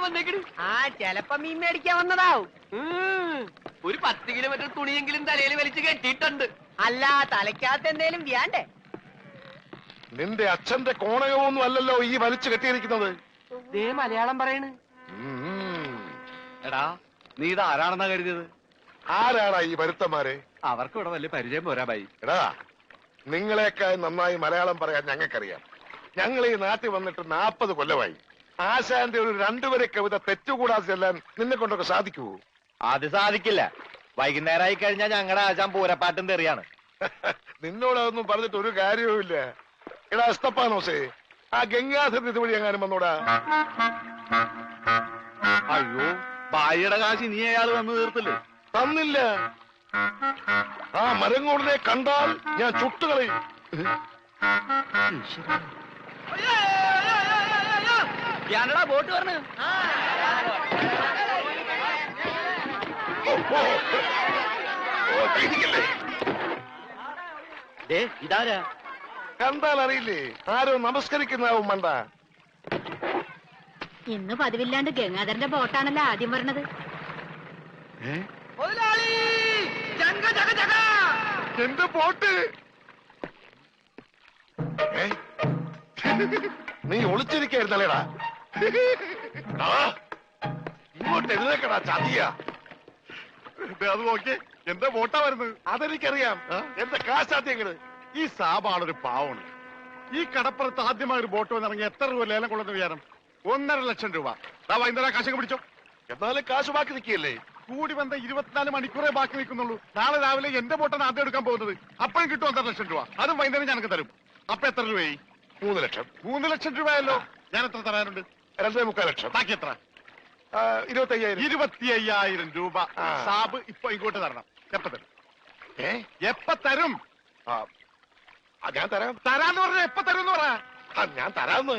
വന്നേക്കണ്. ആ ചെലപ്പോ മീൻ മേടിക്കാൻ വന്നതാവും. ഒരു 10 കിലോമീറ്റർ തുണിയെങ്കിലും തലയിൽ വലിച്ചു കെട്ടിയിട്ടുണ്ട്. അല്ല, തലയ്ക്കകത്ത് എന്തേലും വ്യാണ്ടേ? നിന്റെ അച്ഛന്റെ കോണകമൊന്നും അല്ലല്ലോ ഈ വലിച്ചു കെട്ടിയിരിക്കുന്നത്. ദേ മലയാളം പറയണ്. എടാ, നീ ഇത് ആരാണെന്നാ കരുതിയത്? ആരാടാ ഈ വരുത്തന്മാരെ? അവർക്ക് ഇവിടെ വലിയ പരിചയം പോരാ ബൈ. എടാ, നിങ്ങളെക്കാൾ നന്നായി മലയാളം പറയാൻ ഞങ്ങൾക്കറിയാം. ഞങ്ങൾ ഈ നാട്ടിൽ വന്നിട്ട് 40 കൊല്ലമായി. ആശാന്റെ ഒരു 2 വരെ കവിത തെറ്റുകൂടാതെ ചെല്ലാൻ നിന്നെ കൊണ്ടൊക്കെ സാധിക്കുവോ? അത് സാധിക്കില്ല. വൈകുന്നേരമായി കഴിഞ്ഞാൽ ഞങ്ങളുടെ ആശാൻ പൂരപ്പാട്ടും തെറിയാണ്. നിന്നോടതൊന്നും പറഞ്ഞിട്ട് ഒരു കാര്യവുമില്ല. എടാ എസ്തപ്പാനോസേ, ആ ഗംഗാധര ഇതുവഴി എങ്ങാനും വന്നോടാ. അയ്യോ, ഭാര്യയുടെ കാശ് നീ അയാൾ വന്ന് തീർത്തില്ലേ? തന്നില്ല. ആ മരങ്ങോടിനെ കണ്ടാൽ ഞാൻ ചുട്ടുകളയും. ഞാനടാ ബോട്ട് പറഞ്ഞു. പേടിക്കല്ലേ? ഇതാരാ? കണ്ടാൽ അറിയില്ലേ? ആരോ നമസ്കരിക്കുന്നാവും മണ്ട. ഇന്ന് പതിവില്ലാണ്ട് ഗംഗാധരന്റെ ബോട്ടാണല്ലോ ആദ്യം വരണത്. എന്റെ ബോട്ട്! നീ ഒളിച്ചിരിക്കായിരുന്നല്ലേടാ? ഇങ്ങോട്ട് എഴുന്നേക്കടാ ചതിയ. അത് നോക്കി, എന്റെ ബോട്ടാ വരുന്നത്. അതെനിക്കറിയാം. എന്റെ കാശാദ്യങ്ങള്. ഈ സാബാണൊരു പാവമാണ്. ഈ കടപ്പുറത്ത് ആദ്യമായി ഒരു ബോട്ട് വന്നിറങ്ങി എത്ര രൂപ ലേലം കൊള്ളുന്ന വിചാരം? 1.5 ലക്ഷം രൂപ. വൈകുന്നേരം കാശൊക്കെ പിടിച്ചോ. എന്നാലും കാശ് ബാക്കി നിൽക്കിയല്ലേ? കൂടി വന്ന 24 മണിക്കൂറേ ബാക്കി നിൽക്കുന്നുള്ളൂ. നാളെ രാവിലെ എന്റെ ബോട്ടാണ് ആദ്യം എടുക്കാൻ പോകുന്നത്. അപ്പോഴും കിട്ടും 1.5 ലക്ഷം രൂപ. അതും വൈകുന്നേരം ഞങ്ങൾക്ക് തരും. അപ്പൊ എത്ര രൂപയായി? 3 ലക്ഷം. 3 ലക്ഷം രൂപയല്ലോ. ഞാൻ എത്ര തരാനുണ്ട്? 2.25 ലക്ഷം. ബാക്കി എത്ര? 25,000. 25,000 രൂപ സാബ് ഇപ്പൊ ഇങ്ങോട്ട് തരണം. എപ്പ തരും? എപ്പ തരും? ഞാൻ തരാം. തരാന്ന് പറഞ്ഞ എപ്പ തരും എന്ന് പറ. ഞാൻ തരാന്ന്.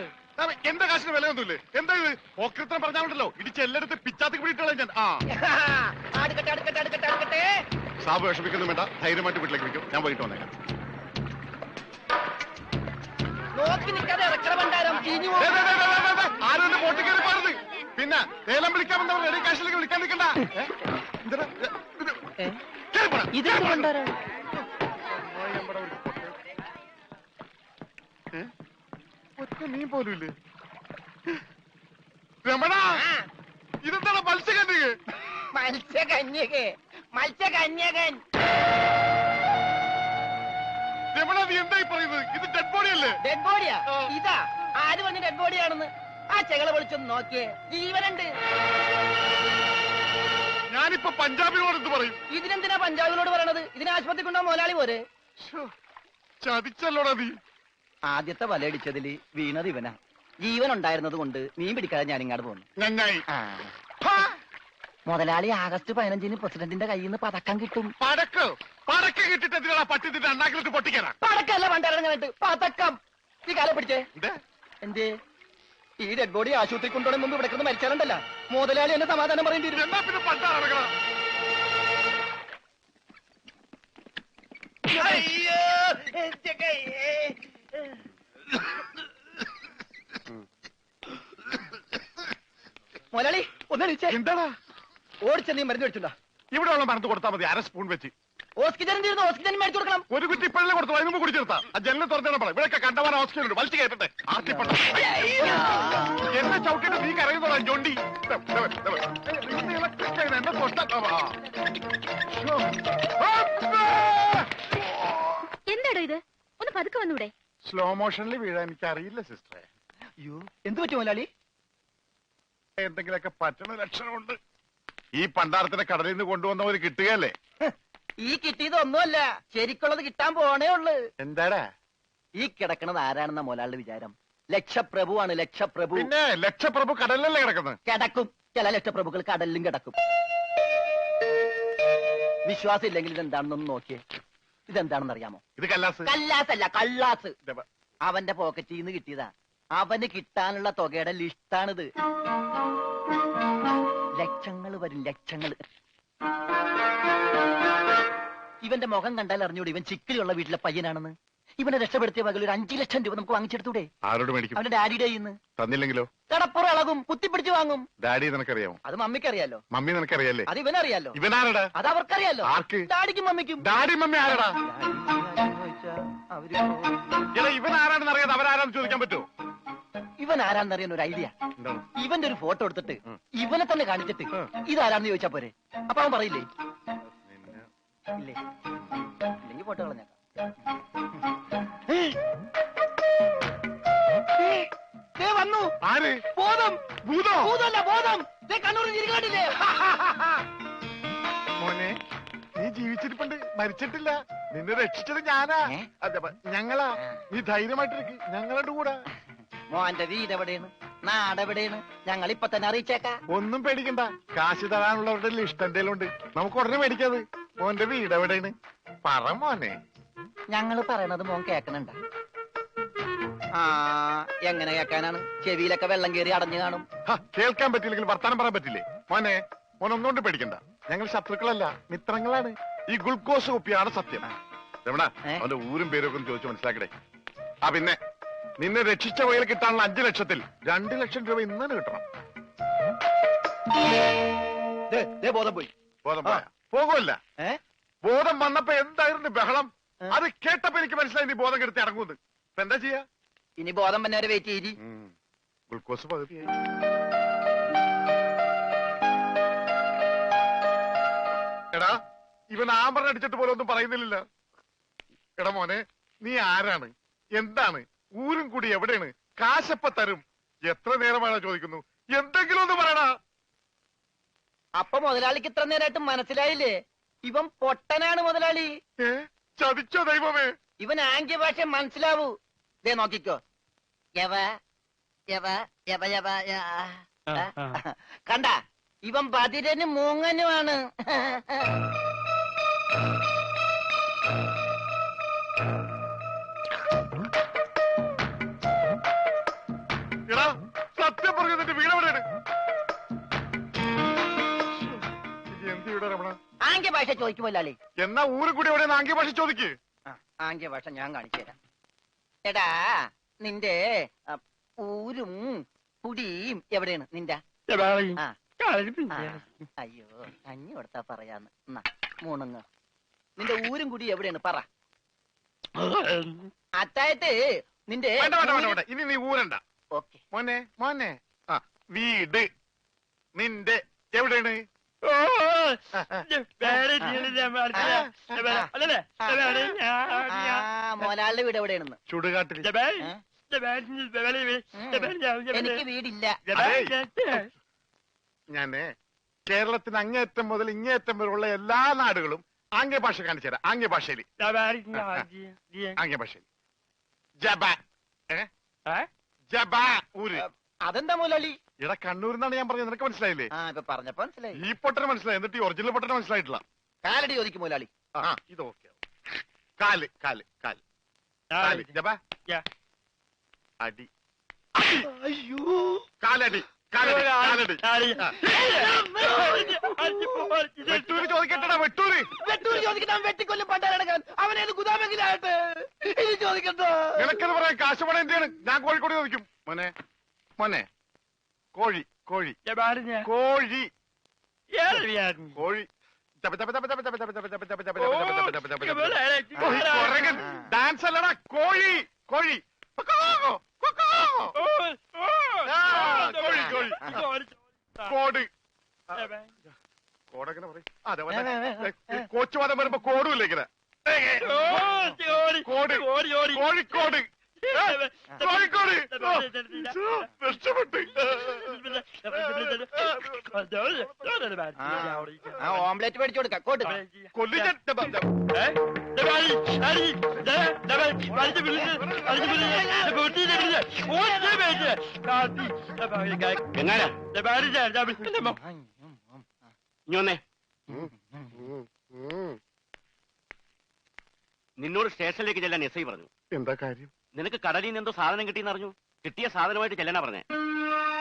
എന്റെ കാശിന് വിലയൊന്നുമില്ലേ? എന്താ ഇത്? ഓക്രിത്രം പറഞ്ഞാലുണ്ടല്ലോ, ഇടിച്ച് എല്ലായിടത്തും പിച്ചാത്തിക്ക് പിടിയിട്ടുള്ള ഞാൻ. സാബ് വിഷമിക്കൊന്നും വേണ്ട, ധൈര്യമായിട്ട് വീട്ടിലേക്ക് വിളിക്കും. ഞാൻ പോയിട്ട് വന്നേക്കാം. നോക്കി നിൽക്കാതെ ഇറക്കണ ഭണ്ഡാരം ചീഞ്ഞു പോകും. ആരും എന്റെ ബോട്ടിൽ കയറി പാടുന്നത്. പിന്നെ ലേലം വിളിക്കാൻ വന്നവർ റെഡി കാശിലേക്ക് വിളിക്കാൻ നിൽക്കണ്ട. ഇതെന്ത് ഭണ്ഡാരം? ഒറ്റ മീൻ പോലും ഇല്ലേ? രമണ, ഇതെന്താണ് മത്സ്യകന്യക? മത്സ്യകന്യകൻ. രമണ, നീ എന്തായി പറയുന്നത്? ഇത് ഡെഡ് ബോഡി അല്ലേ? ഡെഡ് ബോഡിയാ? ഇതാ ആര് പറഞ്ഞ ഡെഡ് ബോഡിയാണെന്ന്? ആ ചെകളെ വിളിച്ചൊന്ന് നോക്കിയേ, ജീവനുണ്ട്. ഞാനിപ്പോ പഞ്ചാബിനോട് എന്ത് പറയും? ഇതിനെന്തിനാ പഞ്ചാബിനോട് പറയണത്? ഇതിന് ആശുപത്രി കൊണ്ടോ മുതലാളി പോരെ? ചതിച്ചല്ലോടാ നീ. ആദ്യത്തെ വലയടിച്ചതില് വീണത് ഇവനാ. ജീവൻ ഉണ്ടായിരുന്നത് കൊണ്ട് മീൻ പിടിക്കാതെ ഞാൻ ഇങ്ങോട്ട് പോന്നു. നന്നായി. മുതലാളി ആഗസ്റ്റ് 15-ന് പ്രസിഡന്റിന്റെ കയ്യിൽ നിന്ന് പതക്കം കിട്ടും. പടക്ക് കിട്ടിട്ട് എന്തിനാ പട്ടി നിന്റെ അണ്ണാക്കിലിട്ട് പൊട്ടിക്കാനാ? പടക്കല്ല പണ്ടറങ്ങാനായിട്ട് പതക്കം. ഈ കാലം പിടിച്ചേ. എന്തേ ഈ ഡെഡ് ബോഡി ആശുപത്രി കൊണ്ടുപോകണം മുമ്പ് ഇവിടെ കിടന്ന് മരിച്ചാലുണ്ടല്ല, മുതലാളി എന്നെ സമാധാനം പറയേണ്ടി വരും. എന്നാ പിന്നെ പണ്ടാ നടക്കണം. മുതലാളി ഒന്ന് വിളിച്ചേ. എന്താടാ? ഓടിച്ച നീ മരുന്ന് മേടിച്ചുണ്ടോ? ഇവിടെ ഉള്ള മരുന്ന് കൊടുത്താൽ മതി, 1/2 സ്പൂൺ വെച്ച്. ഓക്സിജൻ തീർന്നു, ഓക്സിജൻ മേടിച്ചു കൊടുക്കണം. ഒരു കുറ്റി ഇപ്പോഴല്ലേ കൊടുത്തു, അതിന് മുമ്പ് കുടിച്ചെടുത്താ. ആ ജനലിൽ തുറന്നു പറ. ഇവിടെയൊക്കെ കണ്ടവാൻ ഓക്സിജൻ ഉണ്ട്, വലിച്ചു കയറ്റട്ടെ. എന്നെ ചവിട്ടിട്ട് നീ കരയുന്നോടാ ജോണ്ടി. എന്നെ എന്താടോ ഇത്? ഒന്ന് പതുക്കെ വന്നൂടെ? സ്ലോ മോഷനിൽ വീഴാൻ എനിക്ക് അറിയില്ല സിസ്റ്ററെ. അയ്യോ, എന്ത് പറ്റും മുതലാളി? എന്തെങ്കിലുമൊക്കെ പറ്റണ ലക്ഷണമുണ്ട്. ഈ പണ്ടാരത്തിനെ കടലിൽ നിന്ന് കൊണ്ടുവന്നവര് കിട്ടുകയല്ലേ? ഈ കിട്ടിയതൊന്നുമല്ല, ശരിക്കുള്ളത് കിട്ടാൻ പോണേ ഉള്ളു. എന്താടാ ഈ കിടക്കണത് ആരാണെന്ന മുതലാളിയുടെ വിചാരം? ലക്ഷപ്രഭുവാണ്, ലക്ഷപ്രഭു. പിന്നെ ലക്ഷപ്രഭു കടലിലല്ലേ കിടക്കുന്നത്? കിടക്കും. ചില ലക്ഷപ്രഭുക്കൾ കടലിലും കിടക്കും. വിശ്വാസം ഇല്ലെങ്കിൽ ഇതെന്താണെന്നൊന്ന് നോക്കിയേ. ഇതെന്താണെന്ന് അറിയാമോ? ഇത് കല്ലാസ്. കല്ലാസല്ല, കള്ളാസ്. അവന്റെ പോക്കറ്റിൽ നിന്ന് കിട്ടിയതാ. അവന് കിട്ടാനുള്ള തുകയുടെ ലിസ്റ്റാണിത്. ലക്ഷങ്ങൾ വരും, ലക്ഷങ്ങൾ. ഇവന്റെ മുഖം കണ്ടാൽ അറിഞ്ഞൂടെ ഇവൻ ചിക്കിലുള്ള വീട്ടിലെ പയ്യനാണെന്ന്? ഇവനെ രക്ഷപ്പെടുത്തിയ പകൽ ഒരു 5 ലക്ഷം രൂപ നമുക്ക് വാങ്ങിച്ചെടുത്തൂടെ? ആരോട് മേടിക്കും? അവന്റെ ഡാഡിയുടെ ഇന്ന് തന്നില്ലെങ്കിലോ? കടപ്പുറം ഇളകും, കുത്തിപ്പിടിച്ച് വാങ്ങും. ഡാഡി നിനക്കറിയാമോ? അത് മമ്മിക്കറിയാലോ. മമ്മി നിനക്കറിയാലേ? അത് ഇവനറിയാലോ. ഇവനാരടാ? അത് അവർക്കറിയാലോ. ആർക്ക്? ഡാഡിക്കും മമ്മിക്കും. ഡാഡി മമ്മി ആരടാ? അവര് എടാ ഇവൻ ആരാണെന്ന് അറിയാതെ അവരാരാന്ന് ചോദിക്കാൻ പറ്റുമോ? ഇവൻ ആരാന്നറിയാൻ ഒരു ഐഡിയ. എന്താണ്? ഇവന്റെ ഒരു ഫോട്ടോ എടുത്തിട്ട് ഇവനെ തന്നെ കാണിച്ചിട്ട് ഇതാരാന്ന് ചോദിച്ചാ പോരെ? അപ്പൊ അവൻ പറയില്ലേ? ഇല്ലേ? ഇല്ലെങ്കിൽ ഫോട്ടോ കളഞ്ഞേക്കാം. ദേ വന്നു. ആര്? ബോധം. ഭൂതോ? ഭൂതമല്ല, ബോധം. ദേ കണ്ണൂരിൽ ഇരിക്കാണ്ടില്ലേ? മോനെ നീ ജീവിച്ചിരിപ്പുണ്ട്, മരിച്ചിട്ടില്ല. നിന്നെ രക്ഷിച്ചത് ഞാനാ. ഏ? അതെ ഞങ്ങളാ. നീ ധൈര്യമായിട്ടിരിക്കും, ഞങ്ങളുടെ കൂടെ. മോന്റെ വീട് എവിടെയാണ്? നാടെവിടെയാണ്? ഞങ്ങൾ ഇപ്പൊ തന്നെ അറിയിച്ചേക്കാം. ഒന്നും പേടിക്കണ്ട, കാശ് തരാനുള്ളവരുടെ ലിസ്റ്റ് എന്തേലും ഉണ്ട്. നമുക്ക് ഉടനെ മേടിക്കാത്. മോന്റെ വീട് എവിടെയാണ്? പറ മോനെ. ഞങ്ങള് പറയണത് മോൻ കേക്കണുണ്ട? ആ, എങ്ങനെ കേക്കാനാണ്? ചെവിയിലൊക്കെ വെള്ളം കയറി അടഞ്ഞു കാണും. കേൾക്കാൻ പറ്റില്ലെങ്കിൽ വർത്താനം പറയാൻ പറ്റില്ലേ? മോനെ മോനൊന്നുകൊണ്ട് പേടിക്കണ്ട, ഞങ്ങൾ ശത്രുക്കളല്ല, മിത്രങ്ങളാണ്. ഈ ഗ്ലൂക്കോസ് കുപ്പിയാണ് സത്യം. രമണ, അവന്റെ ഊരും പേരും ഒക്കെ ഒന്ന് ചോദിച്ചു മനസ്സിലാക്കടേ. ആ പിന്നെ നിന്നെ രക്ഷിച്ച വകയിൽ കിട്ടാനുള്ള 5 ലക്ഷത്തിൽ 2 ലക്ഷം രൂപ ഇന്ന് കിട്ടണം. ബോധം പോയി. ബോധം പോയാ? പോകുമല്ല. ബോധം വന്നപ്പോ എന്തായിരുന്നു ബഹളം? അത് കേട്ടപ്പോ എനിക്ക് മനസ്സിലായി നീ ബോധം കെടുത്തി ഇറങ്ങുന്നത്. ഇപ്പൊ എന്താ ചെയ്യാ? ഇനി ബോധം വന്നെ വരെ വെയിറ്റ് ചെയ്തി. ഗ്ലൂക്കോസ് പകുതിയായി. എടാ ഇവൻ ആമ്പറ അടിച്ചിട്ട് പോലെ ഒന്നും പറയുന്നില്ല. എടാ മോനെ, നീ ആരാണ്? എന്താണ്? ഊരും കൂടി എവിടെയാണ്? കാശപ്പ തരും. എത്ര നേരമാണ് ചോദിക്കുന്നു? എന്തെങ്കിലും ഒന്ന് പറയടാ. അപ്പൊ മുതലാളിക്ക് ഇത്ര നേരമായിട്ട് മനസ്സിലായില്ലേ? ഇവൻ പൊട്ടനാണ് മുതലാളി. ചതിച്ചോ ദൈവമേ? ഇവൻ ആംഗ്യ ഭാഷ മനസ്സിലാവൂ. ദേ നോക്കിക്കോ. യവ യവ യവ യവ കണ്ട, ഇവൻ ബദിരനും മൂങ്ങനുമാണ്. എടാ സത്യം പറഞ്ഞു, നിന്റെ വീട് എവിടെയാണ്? എന്ത് വീടാ രമണ? ആംഗ്യ ഭാഷ ചോദിക്കും മുതലാളി. എന്നാ ഊരും കൂടി എവിടെയാണ് ആംഗ്യ ഭാഷ ചോദിക്ക്. ആംഗ്യ ഭാഷ ഞാൻ കാണിച്ചു തരാം. എടാ നിന്റെ ഊരും കുടിയും എവിടെയാണ് നിന്റെ? ആ. അയ്യോ, കഞ്ഞി കൊടുത്താ പറയാന്ന്. മൂണുങ്ങ്. നിന്റെ ഊരും കുടി എവിടെയാണ് പറ. അത്തായത് നിന്റെ വേണ്ട വേണ്ട വേണ്ട വേണ്ട, ഇനി നീ ഊരണ്ട. ഓക്കെ. മോനെ മോനെ, ആ വീട് നിന്റെ എവിടെയാണ്? മോലാളുടെ വീട് എവിടെയാണെന്ന്? ചുടുകാട്ടിൽ. എനിക്ക് വീടില്ല. ഞാന് കേരളത്തിന് അങ്ങേയറ്റം മുതൽ ഇങ്ങേയറ്റം വരെയുള്ള എല്ലാ നാടുകളും ആംഗ്യ ഭാഷ കാണിച്ചു തരാം. ആംഗ്യ ഭാഷയിൽ ആംഗ്യ ഭാഷയിൽ ജബ ജബ ഊര്. അതെന്താ മുതലാളി? ഇവിടെ കണ്ണൂരിന്നാണ് ഞാൻ പറഞ്ഞത്, നിനക്ക് മനസ്സിലായില്ലേ? ആ, ഇപ്പൊ പറഞ്ഞപ്പോ മനസ്സിലായി. ഈ പൊട്ടന് മനസ്സിലായി, എന്നിട്ട് ഈ ഒറിജിനൽ പൊട്ടന് മനസ്സിലായിട്ടില്ല. കാലടി ചോദിക്കും മുതലാളി. ആ ഇത് ഓക്കെ. കാല് കാല് കാല് കാല് ജബ അടി. അയ്യോ, കാലടി കാലടി കാലടി. വെട്ടൂര് ചോദിക്കട്ടടാ, വെട്ടൂര്. വെട്ടൂര് ചോദിക്കട്ടെ. വെട്ടിക്കൊല്ലും പണ്ടാരടക്കാൻ അവനേത് ഗുദാമെങ്കിലായിട്ട് ഇനി ചോദിക്കട്ടോ. നിനക്കെന്ന് പറയാൻ കാശ് പണം എന്തിനാണ്? ഞാൻ കോഴിക്കോട് ചോദിക്കും. മോനെ മോനെ, കോഴി കോഴി കോഴി കോഴി. ഡാൻസ് അല്ലടാ, കോഴി കോഴി. കോഴി കോഴി. കോട് കോടെങ്ങനെ പറയും? അതെ, കോച്ചുവാദം വരുമ്പോ കോടുമില്ല ഇങ്ങനെ. കോട് കോഴിക്കോട് കോഴിക്കോട്. രക്ഷപ്പെട്ട്. ഓംലെറ്റ് മേടിച്ചു കൊടുക്കാം. കോട്ട് കൊല്ലിച്ച നിന്നോട് സ്റ്റേഷനിലേക്ക് ചെല്ലാൻ എസ് ഐ പറഞ്ഞു. എന്താ കാര്യം? നിനക്ക് കടലിൽ നിന്ന് എന്തോ സാധനം കിട്ടിയെന്ന് അറിഞ്ഞു. കിട്ടിയ സാധനമായിട്ട് ചെല്ലാനാ പറഞ്ഞേ.